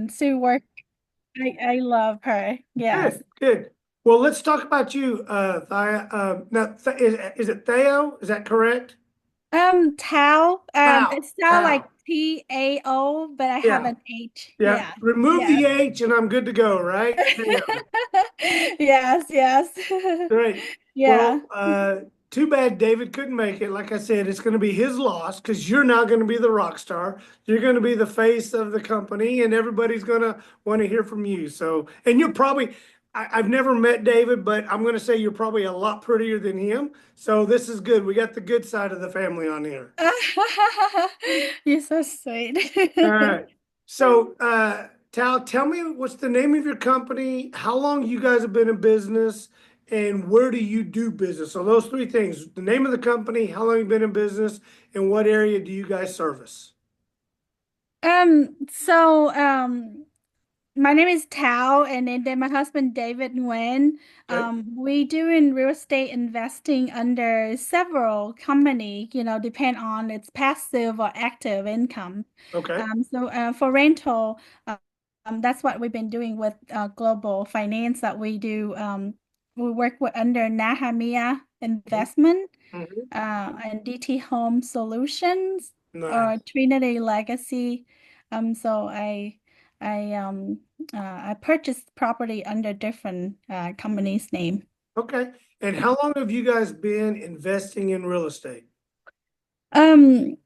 and Sue work. I love her. Yes. Good, good. Well, let's talk about you, Thea. Now, is it Theo? Is that correct? Tao. Tao. It sounds like Tao. T-A-O, but I have Yeah, an H. yeah. Yeah. Remove Yes. the H and I'm good to go, right? Theo. Yes, yes. Great. Yeah. Well, too bad David couldn't make it. Like I said, it's going to be his loss because you're now going to be the rock star. You're going to be the face of the company, and everybody's going to want to hear from you. So, and you're probably, I've never met David, but I'm going to say you're probably a lot prettier than him. So this is good. We got the good side of the family on here. You're so sweet. All right. So, Tal, tell me what's the name of your company, how long you guys have been in business, and where do you do business? So those three things, the name of the company, how long you've been in business, and what area do you guys service? So my name is Tao, and then my husband David Nguyen. Okay. We do in real estate investing under several company, depend on its passive or active income. Okay. For rental, that's what we've been doing with global finance that we do. We work with under Nahamia Mhm. Investment, Mhm. and DT Home Solutions or Nice. Trinity Legacy. So I purchased property under different companies' name. Okay. And how long have you guys been investing in real estate? Um,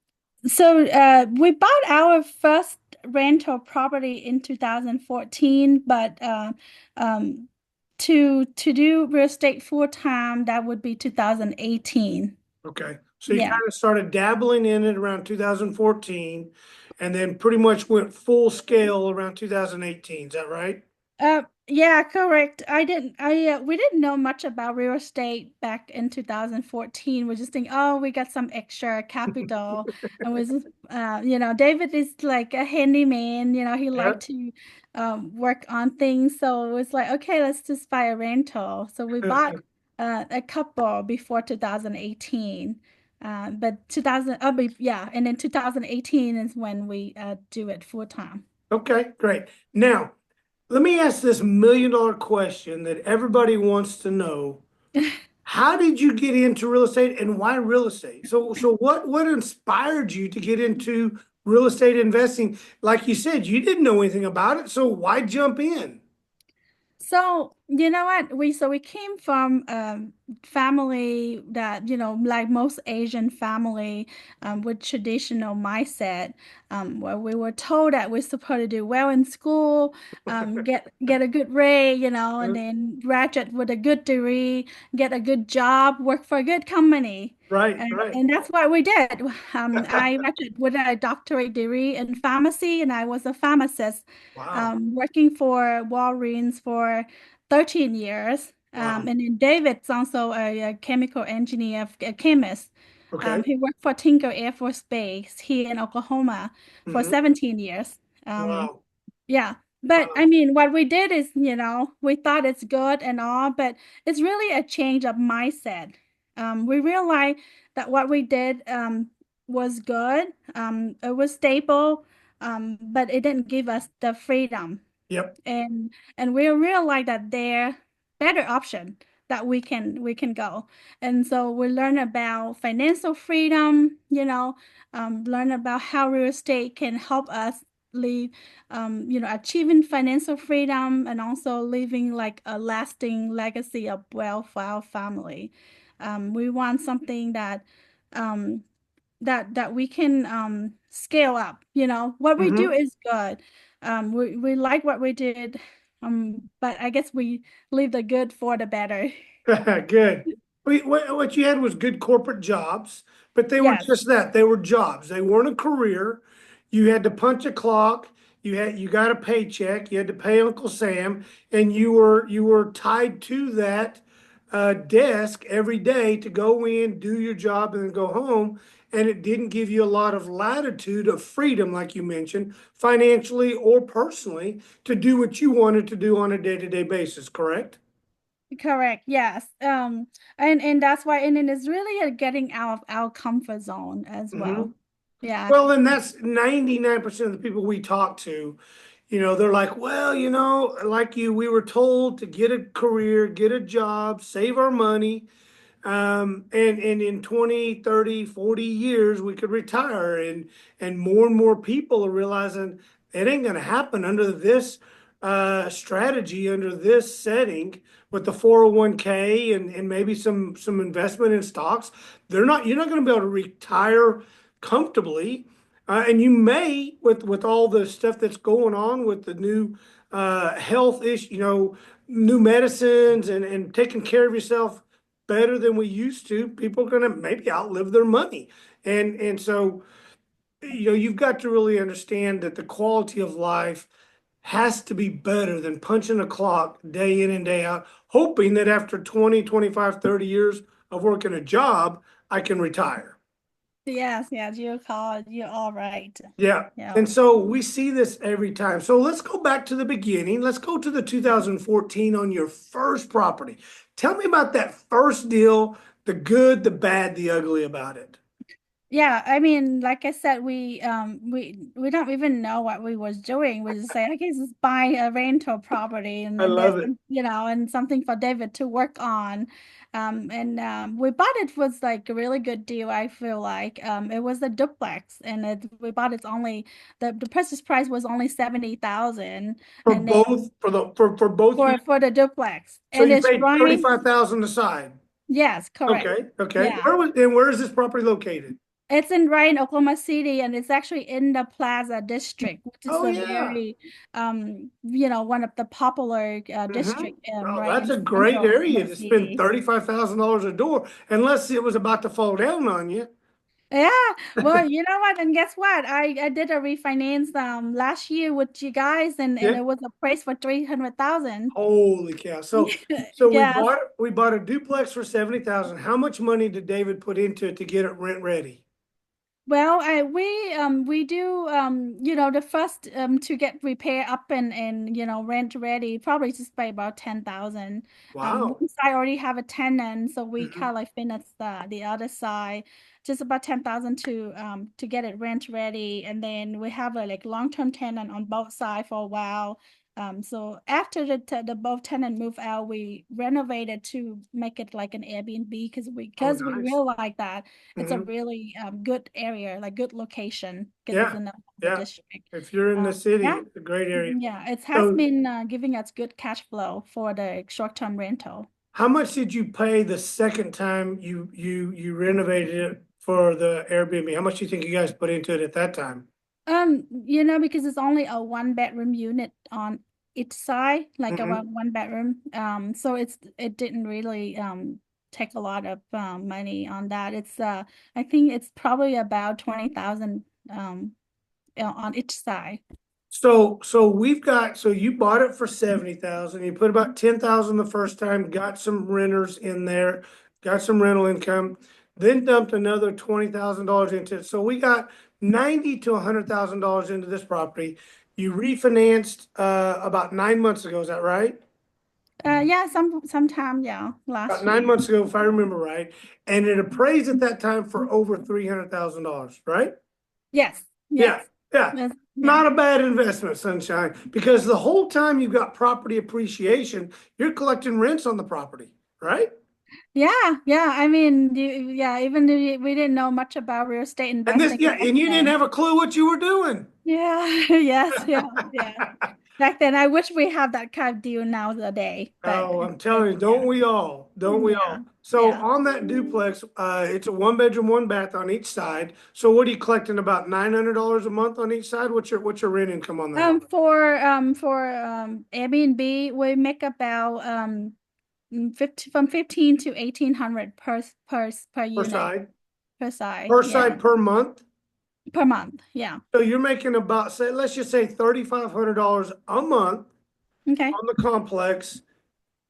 we bought our first rental property in 2014, but um, to do real estate full time, that would be 2018. Okay. So you Yeah. kind of started dabbling in it around 2014 and then pretty much went full scale around 2018. Is that right? Yeah, correct. We didn't know much about real estate back in 2014. We just think, oh, we got some extra capital, and we just, David is like a handyman. He Yeah. liked to work on things, so it was like, okay, let's just buy a rental. So we bought a couple before 2018, but 2000, yeah, and then 2018 is when we do it full time. Okay, great. Now, let me ask this $1 million question that everybody wants to know. How did you get into real estate and why real estate? So what inspired you to get into real estate investing? Like you said, you didn't know anything about it, so why jump in? So, you know what? We came from family that, like most Asian family, with traditional mindset, where we were told that we're supposed to do well in school, get a good grade, and then graduate with a good degree, get a good job, work for a good company. Right, And right. that's what we did. I graduated with a doctorate degree in pharmacy, and I was a pharmacist, Wow, working for Walgreens for 13 years. wow. And then David's also a chemical engineer, a chemist. Okay. He worked for Tinker Air Force Base here in Oklahoma for Mhm. 17 years. Wow, Yeah. But I wow. mean, what we did is, we thought it's good and all, but it's really a change of mindset. We realized that what we did was good. It was stable, but it didn't give us the freedom. Yep. And we realize that there better option that we can go. And so we learn about financial freedom, learn about how real estate can help us live, achieving financial freedom and also leaving like a lasting legacy of wealth for our family. We want something um, that we can scale up. What we do Hmm. is good. We like what we did, but I guess we leave the good for the better. Good. What you had was good corporate jobs, but they were Yes, just that. They were jobs. They weren't a career. You had to punch a clock. You got a paycheck. You had to pay Uncle Sam, and you were tied to that desk every day to go in, do your job, and then go home. And it didn't give you a lot of latitude of freedom, like you mentioned, financially or personally, to do what you wanted to do on a day-to-day basis. Correct? correct. Yes. And that's why, and then it's really a getting out of our comfort zone as Hmm. well. Yeah. Well, and that's 99% of the people we talk to. They're like, well, like you, we were told to get a career, get a job, save our money. And in 20, 30, 40 years, we could retire. And more people are realizing it ain't going to happen under this strategy, under this setting with the 401k and maybe some investment in stocks. You're not going to be able to retire comfortably. And you may, with all the stuff that's going on with the new health issue, new medicines and taking care of yourself better than we used to, people are going to maybe outlive their money. And so, you've got to really understand that the quality of life has to be better than punching a clock day in and day out, hoping that after 20, 25, 30 years of working a job, I can retire. Yes, yes, you're all right. Yeah. Yeah. And so we see this every time. So let's go back to the beginning. Let's go to the 2014 on your first property. Tell me about that first deal, the good, the bad, the ugly about it. Yeah, I mean, like I said, we don't even know what we was doing. We just say, okay, just buy a rental property and I then get love it. some, and something for David to work on. And we bought it was like a really good deal, I feel like. It was a duplex and we bought it only the purchase price was only 70,000 For and then both for both you. for the duplex. So And you it's paid right. 35,000 aside. Yes, correct. Okay, okay. Yeah. Where is this property located? It's in right in Oklahoma City, and it's actually in the Plaza District, which is Oh a yeah. very, one of the popular Mm-hmm. district, Oh, right that's in a great central area Oklahoma to spend City. $35,000 a door, unless it was about to fall down on you. Yeah, well, you know what? And guess what? I did a refinance last year with you guys, and Yeah. it was appraised for 300,000. Holy cow. So Yes. we bought a duplex for 70,000. How much money did David put into it to get it rent ready? Well, we do the first to get repair up and rent ready probably just by about 10,000. Wow. Once I already have a tenant, so we Mhm. kind of like finish the other side, just about 10,000 to get it rent ready, and then we have a like long-term tenant on both sides for a while. So after the both tenant move out, we renovated to make it like an Airbnb Oh, because we nice. realized that it's a Hmm. really good area, like good location, because it's Yeah. in the Yeah. district. If you're in the city, Yeah, it's a great area. yeah, it has So been giving us good cash flow for the short-term rental. how much did you pay the second time you renovated it for the Airbnb? How much do you think you guys put into it at that time? Because it's only a one-bedroom unit on each side, like Hmm. around one bedroom. So it didn't really take a lot of money on that. I think it's probably about 20,000 on each side. So you bought it for 70,000. You put about 10,000 the first time, got some renters in there, got some rental income, then dumped another $20,000 into it. So we got 90 to $100,000 into this property. You refinanced about 9 months ago, is that right? Yeah, sometime, yeah, About last nine year. months ago, if I remember right. And it appraised at that time for over $300,000, right? Yes, Yeah, yes. yeah. Yeah. Not a bad investment, Sunshine, because the whole time you've got property appreciation, you're collecting rents on the property, right? Yeah, yeah. I mean, yeah, even though we didn't know much about real estate investing Yeah, back and you didn't then. have a clue what you were doing. Yeah, yes, yeah, yeah. Back then, I wish we had that kind of deal nowadays, but Oh, I'm telling you, don't yeah, we all? Don't we yeah, all? So yeah. on that duplex, it's a one bedroom, one bath on each side. So what are you collecting about $900 a month on each side? What's your rent income on that? For Airbnb, we make about 15 to 1,800 per Per unit side? per side. Per Yeah, side per month? per month. Yeah. So you're making about, say, let's just say $3,500 a month Okay. on the complex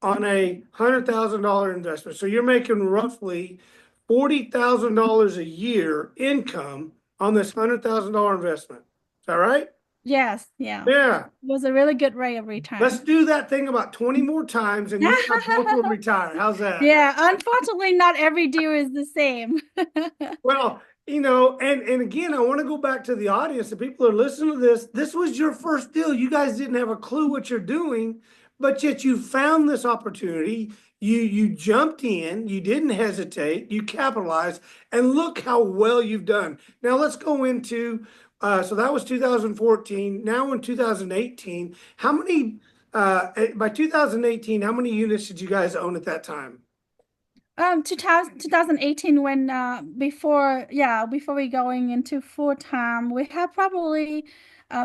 on a $100,000 investment. So you're making roughly $40,000 a year income on this $100,000 investment. Is that right? Yes. Yeah. Yeah. It was a really good rate of Let's return. do that thing about 20 more times and you and I both will retire. How's that? Yeah. Unfortunately, not every deal is the same. Well, And again, I want to go back to the audience. The people that are listening to this, this was your first deal. You guys didn't have a clue what you're doing, but yet you found this opportunity. You jumped in, you didn't hesitate, you capitalized, and look how well you've done. Now let's go into so that was 2014. Now in 2018, how many by 2018, how many units did you guys own at that time? 2018 when before we going into full time, we had probably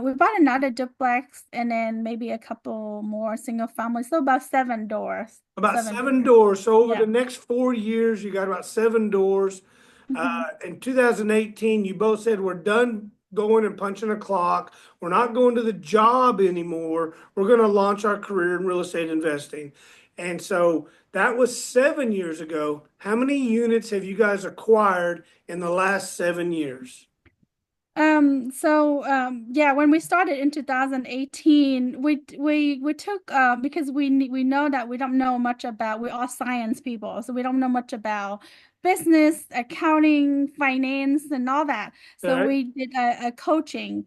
we bought another duplex and then maybe a couple more single family. So about seven doors. About Seven seven doors. doors. So over Yeah. the next 4 years, you got about seven doors. Hmm. In 2018, you both said we're done going and punching a clock. We're not going to the job anymore. We're going to launch our career in real estate investing. And so that was 7 years ago. How many units have you guys acquired in the last 7 years? Yeah, when we started in 2018, we took because we know that we don't know much about, we're all science people, so we don't know much about business, accounting, finance, and all that. So Okay, we did a coaching.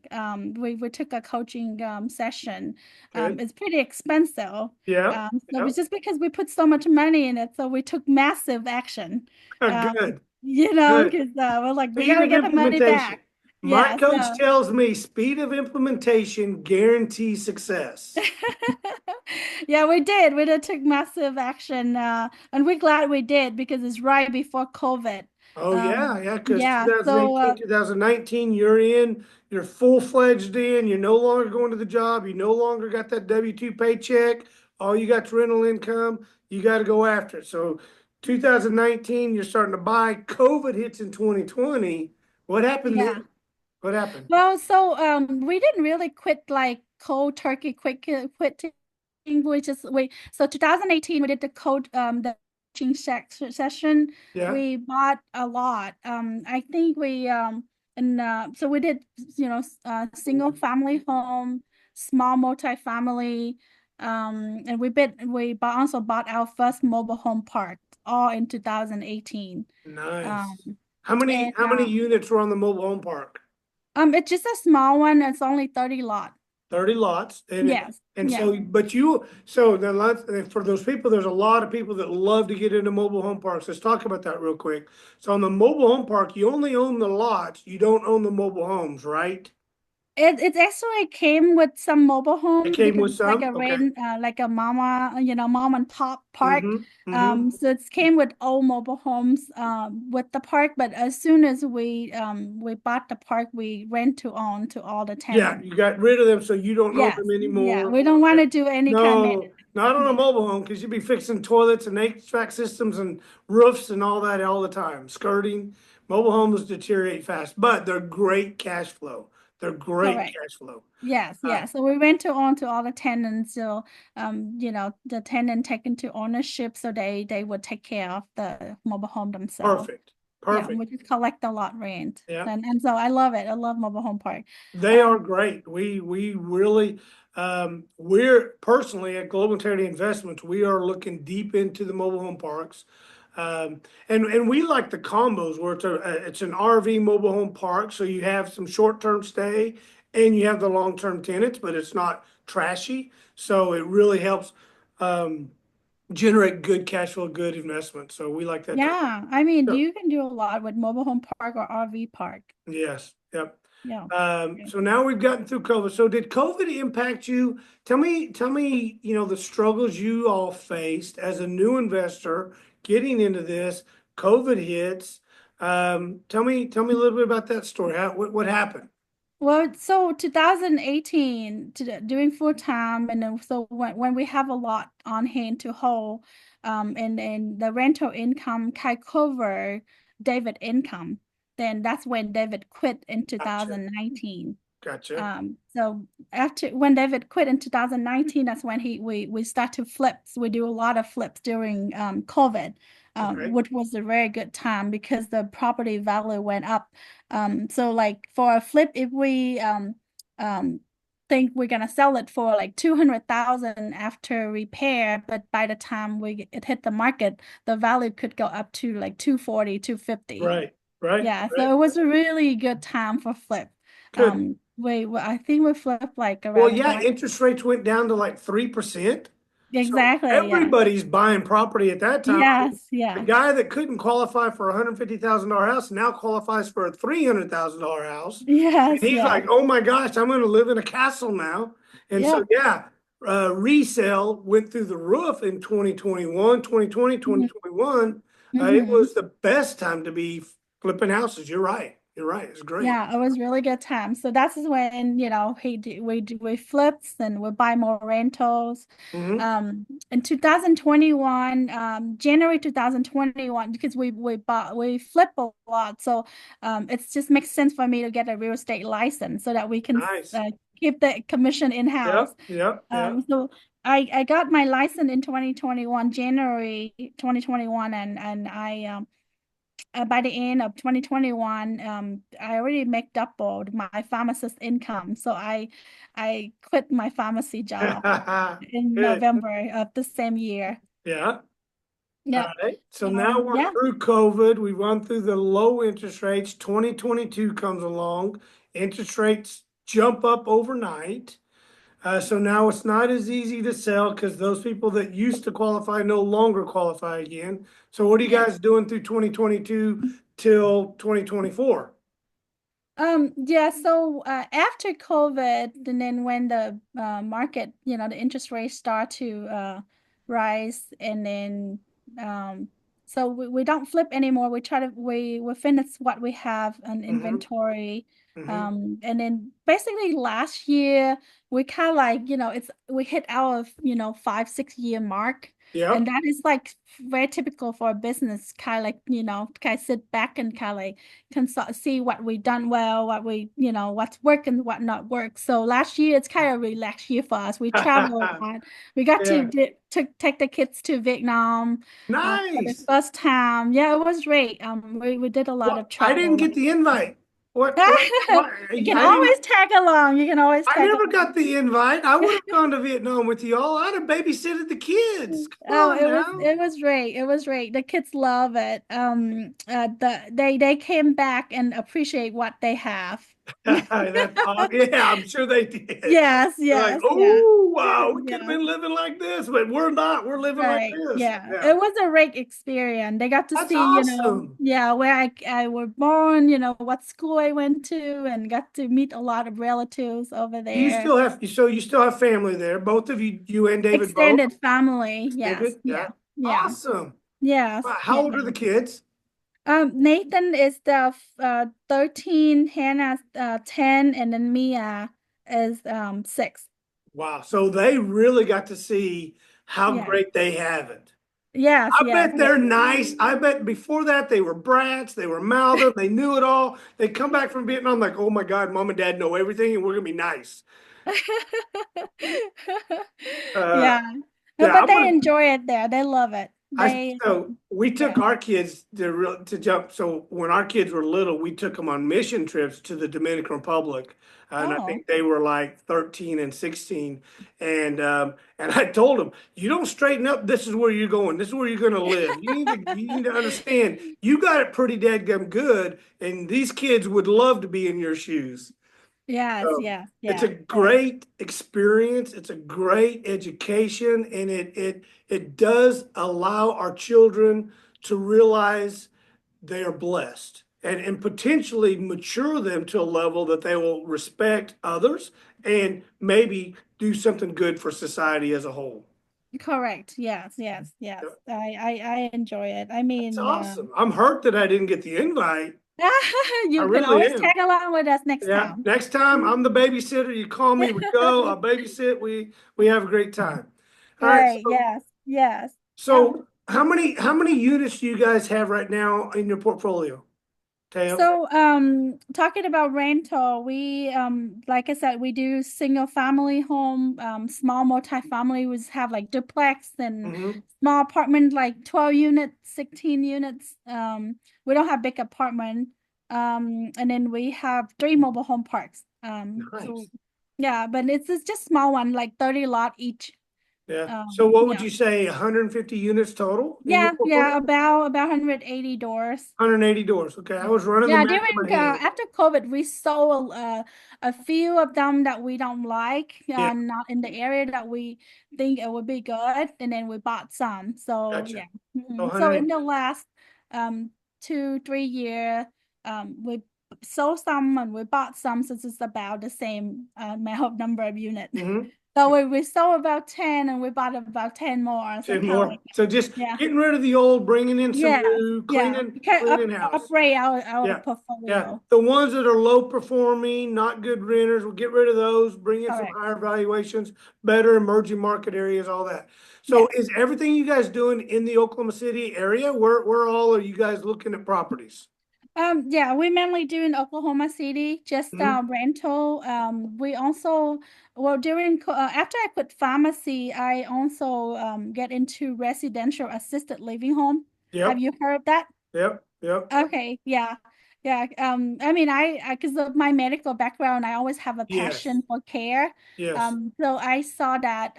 We took a coaching session. good. It's pretty expensive. Yeah, So yeah. it's just because we put so much money in it, so we took massive action. Um, Good, good. because we're like, we Speed gotta of get the money implementation. back. My Yeah, coach so tells me speed of implementation guarantees success. yeah, we did. We did take massive action, and we're glad we did because it's right before COVID. Oh yeah, yeah, because Yeah, so 2018, 2019, you're full-fledged in, you're no longer going to the job, you no longer got that W-2 paycheck, all you got's rental income, you got to go after it. So 2019, you're starting to buy, COVID hits in 2020. What happened then? yeah. What happened? Well, we didn't really quit like cold turkey quitting. We just we so 2018 we did the coaching session. Yeah, We bought a lot. I think we and so we did single family home, small multifamily, and also bought our first mobile home park all in 2018. Um, nice. How many and how many units were on the mobile home park? It's just a small one. It's only 30 lot. 30 lots. Yes. And Yeah. so, but you, so the lots, for those people, there's a lot of people that love to get into mobile home parks. Let's talk about that real quick. So on the mobile home park, you only own the lots, you don't own the mobile homes, right? It actually came with some mobile It homes came because with it's like some? a Okay. like a mom and pop park. Mm-hmm. Mm-hmm. So it came with all mobile homes with the park, but as soon as we bought the park, we rent to own to all the Yeah, tenants. you got rid of them, so you don't own Yes. them Yeah. anymore. We don't want Yeah. to do any kind of No, maintenance. not on a Yeah. mobile home, because you'd be fixing toilets and HVAC systems and roofs and all that all the time. Skirting. Mobile homes deteriorate fast, but they're great cash flow. They're great Correct. cash flow. Yes, Uh, yes. So we went to on to all the tenants. So, the tenant take into ownership, so they would take care of the mobile home themselves. Perfect. Yeah, Perfect. we just collect the lot rent, Yeah. and so I love it. I love mobile home park. They are Um, great. We really we're personally at Global Integrity Investments, we are looking deep into the mobile home parks. And we like the combos where it's an RV mobile home park, so you have some short-term stay and you have the long-term tenants, but it's not trashy. So it really helps um, generate good cash flow, good investment. So we like that too. yeah, I mean, So, you can do a lot with mobile home park or RV park. yes, yep. Yeah. Yeah. So now we've gotten through COVID. So did COVID impact you? Tell me, the struggles you all faced as a new investor getting into this. COVID hits. Tell me a little bit about that story. What happened? Well, so 2018 doing full time, and then so when we have a lot on hand to hold, and the rental income can cover David income, then that's when David quit in Gotcha. 2019. Gotcha. So after when David quit in 2019, that's when we start to flip. So we do a lot of flips during COVID, Okay. which was a very good time because the property value went up. So like for a flip, if we um think we're gonna sell it for like 200,000 after repair, but by the time it hit the market, the value could go up to like 240, 250. Right. Right, Yeah, right. so it was a really good time for flip. Good. I think we flipped like Well, around yeah, one. interest rates went down to like 3%. So Exactly, yeah. everybody's buying property at that time. I mean, Yes, the yeah. guy that couldn't qualify for a $150,000 house now qualifies for a $300,000 house. And Yes, he's yes. like, oh my gosh, I'm going to live in a castle now. And so, Yep. yeah, resale went through the roof in 2021, 2020, Mhm. 2021. It Mhm. was the best time to be flipping houses. You're right. You're right. It's great. Yeah, it was really good time. So that's when, we flipped and we buy more rentals. Hmm. In 2021, January 2021, because we flip a lot. So it just makes sense for me to get a real estate license so that we can Nice. keep the commission in-house. Yep. Yep. Yep. So I got my license in 2021, January 2021, and I by the end of 2021, I already make double my pharmacist income. So I quit my pharmacy job in Good. November of the same year. Yeah. All Yep. right. So now we're Yeah. through COVID. We've run through the low interest rates. 2022 comes along. Interest rates jump up overnight. So now it's not as easy to sell because those people that used to qualify no longer qualify again. So what are you Yeah. guys doing through 2022 till 2024? Yeah, so after COVID, and then when the market, the interest rates start to rise, and then so we don't flip anymore. We try to we finish what we have on Hmm. inventory. Hmm. And then basically last year we kind of like, we hit our, 5, 6 year mark. And Yep. that is like very typical for a business, kind of like, kind of sit back and kind of like consult, see what we done well, what's working, what not work. So last year it's kind of a relaxed year for us. We traveled a lot. We got to Yeah. take the kids to Vietnam for the Nice. first time. Yeah, it was great. We did a lot of What? I didn't travel. get the invite. What? You can I didn't. always tag along. You can always I tag never along. got the invite. I would have gone to Vietnam with y'all. I'd have babysitted the kids. Come Oh, on now. it was great. It was great. The kids love it. They came back and appreciate what they have. That's awesome. Yeah, I'm sure they did. Yes, They're like, yes, yeah. oh wow, we could have Yeah, been living like this, but we're not. We're living like right. this. Yeah. Yeah, It was a great experience. They got to that's see, awesome. yeah, where I was born, what school I went to, and got to meet a lot of relatives over You there. still have so you still have family there. Both of you, you and David both Extended family. Yes. extended. Yeah. Yeah, Yeah. awesome. Yes. Wow, how Yeah. old are the kids? Nathan is the 13, Hannah's 10, and then Mia is 6. Wow, so they really got to see how Yeah. great they have it. Yes, I yes, bet yes. they're nice. I bet before that they were brats. They were mouthed. They knew it all. They come back from Vietnam like, oh my God, mom and dad know everything, and we're gonna be nice. Uh, Yeah. No, yeah, but I'm they gonna. enjoy it there. They love it. So we took Yeah. our kids to jump. So when our kids were little, we took them on mission trips to the Dominican Republic, and I Oh, think they were like 13 and 16. And I told them, you don't straighten up. This is where you're going. This is where you're going to live. You need to understand. You got it pretty dadgum good, and these kids would love to be in your shoes. yes, So yes, it's a yes, yes. great experience. It's a great education, and it does allow our children to realize they are blessed and potentially mature them to a level that they will respect others and maybe do something good for society as a whole. Correct. Yes, yes, yes. I enjoy it. I That's mean, awesome. I'm hurt that I didn't get the invite. I you can really always am. tag along with us next Yeah. time. Next time I'm the babysitter. You call me, we go, I'll babysit, we have a great time. All right. Right. Yes. Yes. Um, So how many units do you guys have right now in your portfolio, Teo? so talking about rental, we like I said, we do single family home, small multi-family. We have like duplex and Hmm. small apartment, like 12 units, 16 units. We don't have big apartment. And then we have 3 mobile home parks. So Nice. yeah, but it's just small one, like 30 lot each. Yeah. So what would Yeah. you say, 150 units total in your Yeah, portfolio? about 180 doors. 180 doors. Okay. I Yeah. was running the Yeah, math during in my head. after COVID, we sold a few of them that we don't like, Yeah. not in the area that we think it would be good, and then we bought some. So Gotcha. yeah. So So 180. in the last um 2 3 year, we sold some and we bought some, so it's about the same amount of number of units. Mm-hmm. So we sold about 10 and we bought about 10 more. So 10 kind of more. like So just yeah. getting rid of the old, bringing in some Yeah, new, yeah. cleaning, We can cleaning house. upgrade our Yeah. Yeah. portfolio. The ones that are low performing, not good renters, we'll get rid of those, bring in some Correct. higher valuations, better emerging market areas, all that. So Yes. is everything you guys doing in the Oklahoma City area? Where all are you guys looking at properties? Yeah, we mainly do in Oklahoma City, just Hmm. rental. We also, well, after I quit pharmacy, I also get into residential assisted living home. Have Yep. you heard of that? Yep. Yep. Okay, yeah, yeah. I mean, because of my medical background, I always have a Yes. passion for care. Yes. So I saw that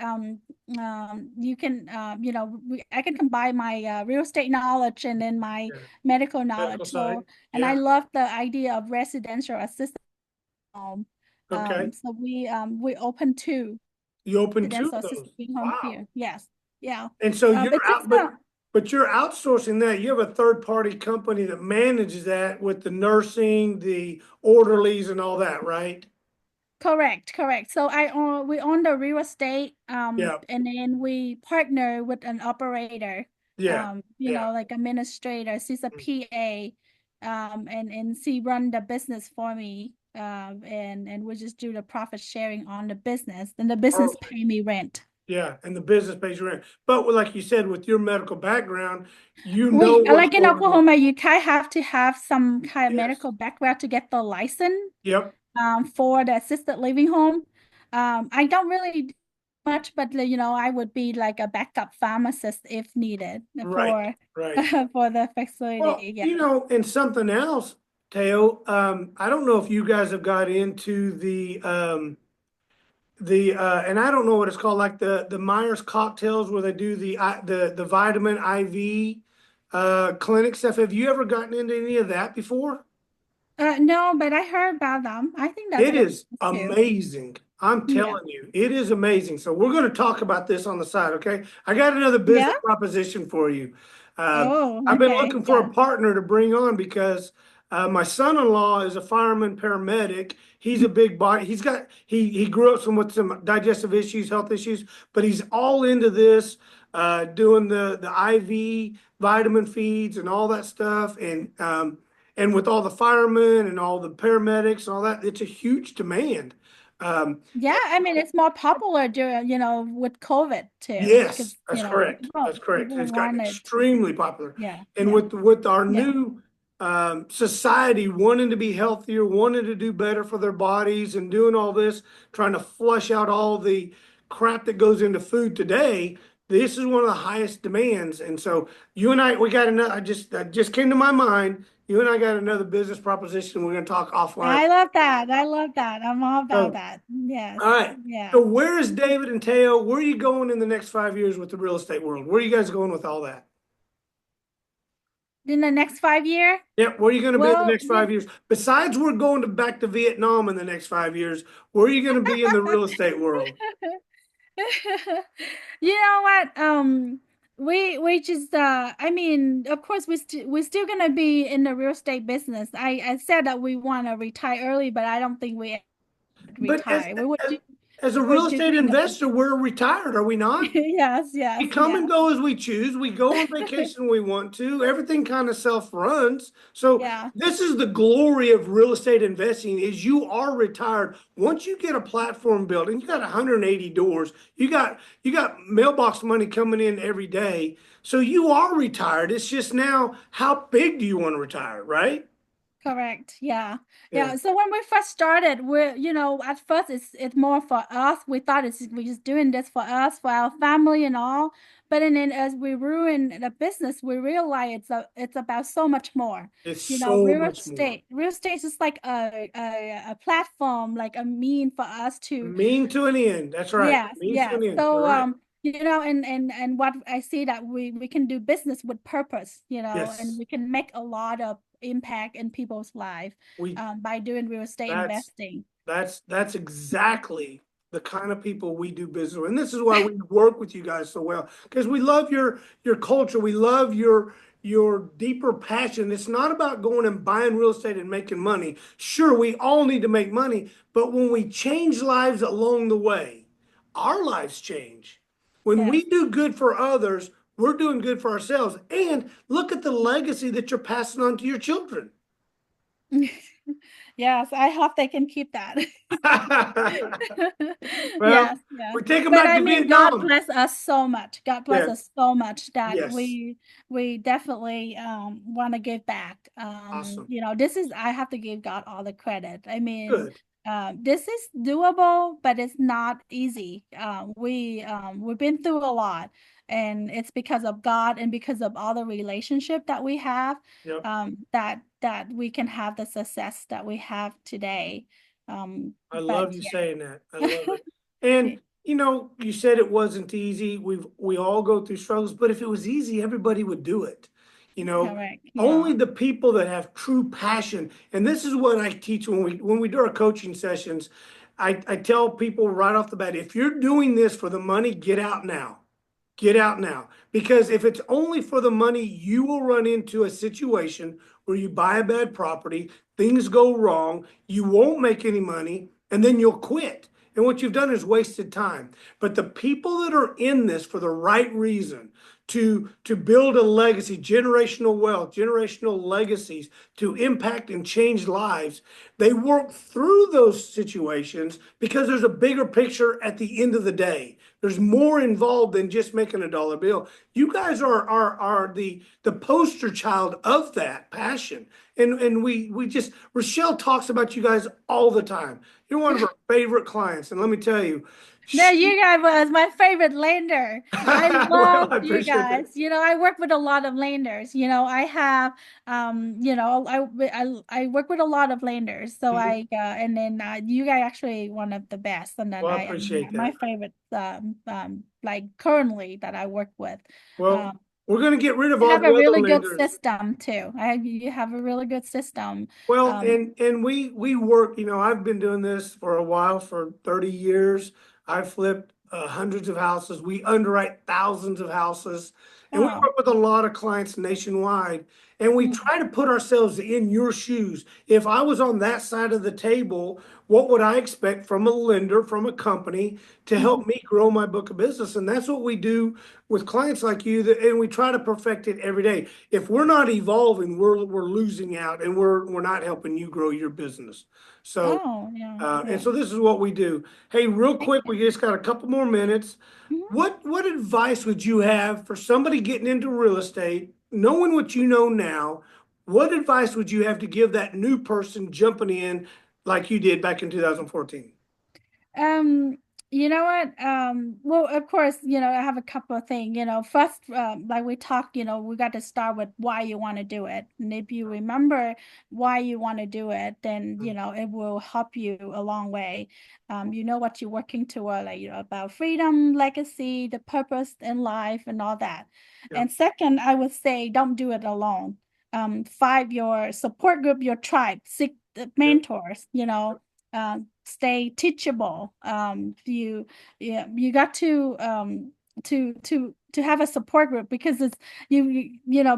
you can, I can combine my real estate knowledge and then my Yeah. medical Medical knowledge. side. So, and I Yeah. love the idea of residential assisted home. Okay. So we open two You open two residential of assisted those. living home Wow. here. Yes, yeah. And so you're It's just out, but you're outsourcing that. You have a third party company that manages that with the nursing, the orderlies and all that, right? correct, correct. So we own the real estate, Yeah. and then we partner with an operator, Yeah. Yeah. like administrator. She's a PA, and she run the business for me, and we just do the profit sharing on the business, and the business Perfect. pay me rent. Yeah. And the business pays you rent. But like you said, with your medical background, you know We what's like in going on. Oklahoma, you kind of have to have some kind of Yes. medical background to get the license. Yep. For the assisted living home. I don't really do much, but I would be like a backup pharmacist if needed Right. for Right. for the Well, facility. Yeah. and something else, Teo, I don't know if you guys have got into and I don't know what it's called, like the Myers cocktails where they do the vitamin IV clinic stuff. Have you ever gotten into any of that before? No, but I heard about them. I think that's It good is too. amazing. I'm Yeah. telling you, it is amazing. So we're going to talk about this on the side, okay? I got another Yeah. business proposition for you. Oh, I've been okay. looking for Yeah. a partner to bring on because my son-in-law is a fireman paramedic. He's a big body. He grew up with some digestive issues, health issues, but he's all into this, doing the IV vitamin feeds and all that stuff, and with all the firemen and all the paramedics and all that, it's a huge demand. Um, Yeah, I mean it's more popular during, with COVID too, yes, because that's correct. people That's correct. people It's gotten wanted. extremely popular. Yeah, And yeah, with our yeah. new society wanting to be healthier, wanting to do better for their bodies, and doing all this, trying to flush out all the crap that goes into food today, this is one of the highest demands. And so you and I, we got another. That just came to my mind. You and I got another business proposition. We're going to talk offline. I love that. I love that. I'm all about So, that. Yes. all right. Yeah. So where is David and Teo? Where are you going in the next 5 years with the real estate world? Where are you guys going with all that? In the next 5 year? Yep. Where are you going to be in the Well, next 5 years? Besides, we're going back to Vietnam in the next 5 years. Where are you going to be in the real estate world? you know what? We just I mean, of course we're still gonna be in the real estate business. I said that we want to retire early, but I don't think we But retire. as, as a We real would do estate investor, we're retired, are we not? yes, We yes, come and yes. go as we choose. We go on vacation when we want to. Everything kind of self-runs. So Yeah, this is the glory of real estate investing is you are retired. Once you get a platform built and you got 180 doors, you got mailbox money coming in every day. So you are retired. It's just now how big do you want to retire, right? correct. Yeah. Yeah. Yeah. So when we first started, at first it's more for us. We thought we're just doing this for us, for our family and all. But then as we ruin the business, we realize it's about so much more. It's so much more. Real estate is just like a platform, like a mean for us to. Mean to an end. That's right. Yes, Means to yes. an end. You're So right. and what I see that we can do business with purpose, and Yes. we can make a lot of impact in people's life We by doing real estate that's investing. that's exactly the kind of people we do business with. And this is why we work with you guys so well, because we love your culture. We love your deeper passion. It's not about going and buying real estate and making money. Sure, we all need to make money, but when we change lives along the way, our lives change. When we Yes. do good for others, we're doing good for ourselves. And look at the legacy that you're passing on to your children. Yes, I hope they can keep that. Well, Yes, yes. we take them But back I to mean, God Vietnam. bless us so much. God bless Yeah. us so much that Yes. we definitely want to give back. Awesome. This is I have to give God all the credit. I mean, Good. this is doable, but it's not easy. We've been through a lot, and it's because of God and because of all the relationship that we have Yep. that we can have the success that we have today. I But love you saying that. I yeah. love it. And you said it wasn't easy. We all go through struggles, but if it was easy, everybody would do it. You know, Correct. Yeah. only the people that have true passion. And this is what I teach when we do our coaching sessions. I tell people right off the bat, if you're doing this for the money, get out now. Get out now. Because if it's only for the money, you will run into a situation where you buy a bad property, things go wrong, you won't make any money, and then you'll quit. And what you've done is wasted time. But the people that are in this for the right reason, to build a legacy, generational wealth, generational legacies, to impact and change lives, they work through those situations because there's a bigger picture at the end of the day. There's more involved than just making a dollar bill. You guys are the poster child of that passion. And we just Rochelle talks about you guys all the time. You're one of her favorite clients. And let me tell you, No, she you guys was my favorite lender. I well, love I you appreciate that. guys. I work with a lot of lenders. I have I work with a lot of lenders. So Mhm. and then you guys actually one of the best. And then Well, I I appreciate my that. favorite like currently that I work with. Well, Um we're going to get rid of you all have a the other really good lenders. system too. You have a really good system. Well, Um and we work, I've been doing this for a while, for 30 years. I've flipped hundreds of houses. We underwrite thousands of houses, and we oh. work with a lot of clients nationwide. And we Mm. try to put ourselves in your shoes. If I was on that side of the table, what would I expect from a lender, from a company to Mhm. help me grow my book of business? And that's what we do with clients like you, and we try to perfect it every day. If we're not evolving, we're losing out, and we're not helping you grow your business. So Oh, yeah, and yeah. so this is what we do. Hey, real Thank quick, you. we just got a couple more minutes. Mhm. What advice would you have for somebody getting into real estate, knowing what you know now? What advice would you have to give that new person jumping in like you did back in 2014? Um, you know what? Well, of course, I have a couple of things. First, like we talked, we got to start with why you want to do it. And if you remember why you want to do it, then, it will help you a long way. You know what you're working toward, like, about freedom, legacy, the purpose in life, and all that. Yeah, And second, I would say don't do it alone. Find your support group, your tribe, seek the yeah. mentors, stay teachable. You got to have a support group because it's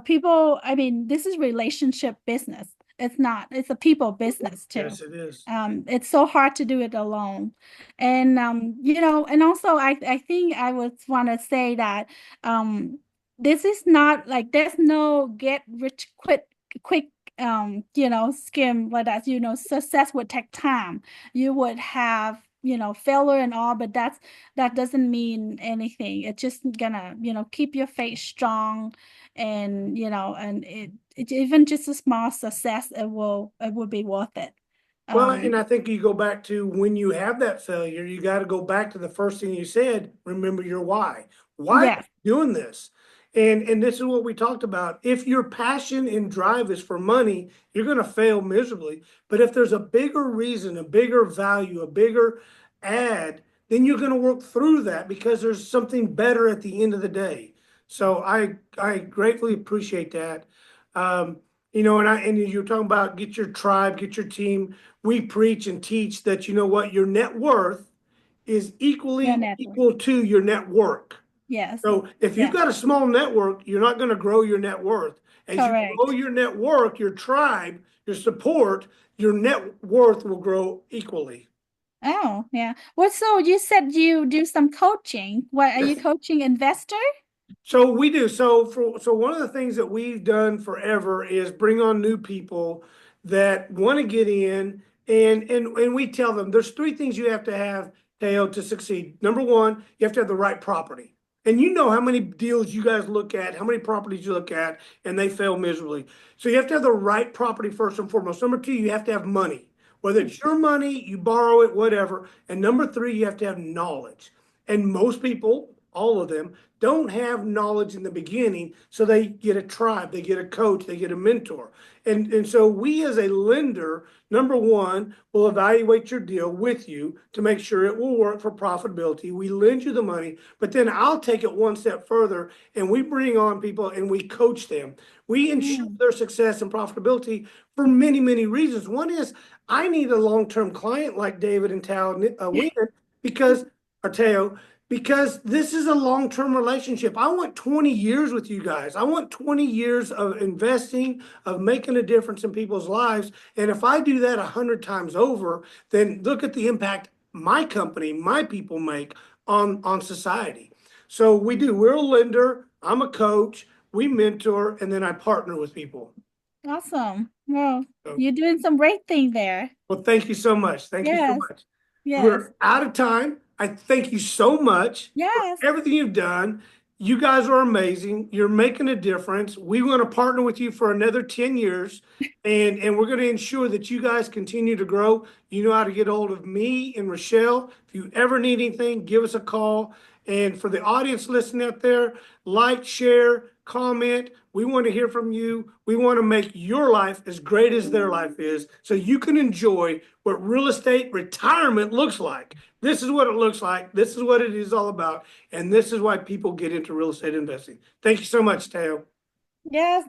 people. I mean, this is relationship business. It's not. It's a people business too. Yes, it is. It's so hard to do it alone, and and also I think I would want to say that this is not like there's no get rich quick scheme like that. Success would take time. You would have failure and all, but that doesn't mean anything. It's just gonna keep your faith strong, and and it even just a small success, it will be worth it. Well, um and I think you go back to when you have that failure, you got to go back to the first thing you said. Remember your why. Why are yes. you doing this? And this is what we talked about. If your passion and drive is for money, you're going to fail miserably. But if there's a bigger reason, a bigger value, a bigger ad, then you're going to work through that because there's something better at the end of the day. So I gratefully appreciate that. Um, and you're talking about get your tribe, get your team. We preach and teach that you know what your net worth is Your equally network. equal to your network. Yes. So if you've Yeah. got a small network, you're not going to grow your net worth. As you grow Correct. your network, your tribe, your support, your net worth will grow equally. Oh, yeah. Well, so you said you do some coaching. What are you Yes. coaching investor? So we do. So one of the things that we've done forever is bring on new people that want to get in and we tell them there's three things you have to have, Teo, to succeed. Number one, you have to have the right property. And you know how many deals you guys look at, how many properties you look at, and they fail miserably. So you have to have the right property first and foremost. Number two, you have to have money. Whether it's your money, you borrow it, whatever. And number three, you have to have knowledge. And most people, all of them, don't have knowledge in the beginning, so they get a tribe, they get a coach, they get a mentor. And so we as a lender, number one, will evaluate your deal with you to make sure it will work for profitability. We lend you the money, but then I'll take it one step further and we bring on people and we coach them. We ensure Mm. their success and profitability for many, many reasons. One is I need a long-term client like David and Tao Wiener because, or Teo, because this is a long-term relationship. I want 20 years with you guys. I want 20 years of investing, of making a difference in people's lives. And if I do that 100 times over, then look at the impact my company, my people make on society. So we do. We're a lender. I'm a coach. We mentor, and then I partner with people. Awesome. Well, So, you're doing some great thing there. well, thank you so much. Thank you so Yes. much. Yes. We're out of time. I thank you so much for Yes. everything you've done. You guys are amazing. You're making a difference. We want to partner with you for another 10 years, and we're going to ensure that you guys continue to grow. You know how to get a hold of me and Rochelle. If you ever need anything, give us a call. And for the audience listening out there, like, share, comment. We want to hear from you. We want to make your life as great as their life is so you can enjoy what real estate retirement looks like. This is what it looks like. This is what it is all about. And this is why people get into real estate investing. Thank you so much, Teo. Yes.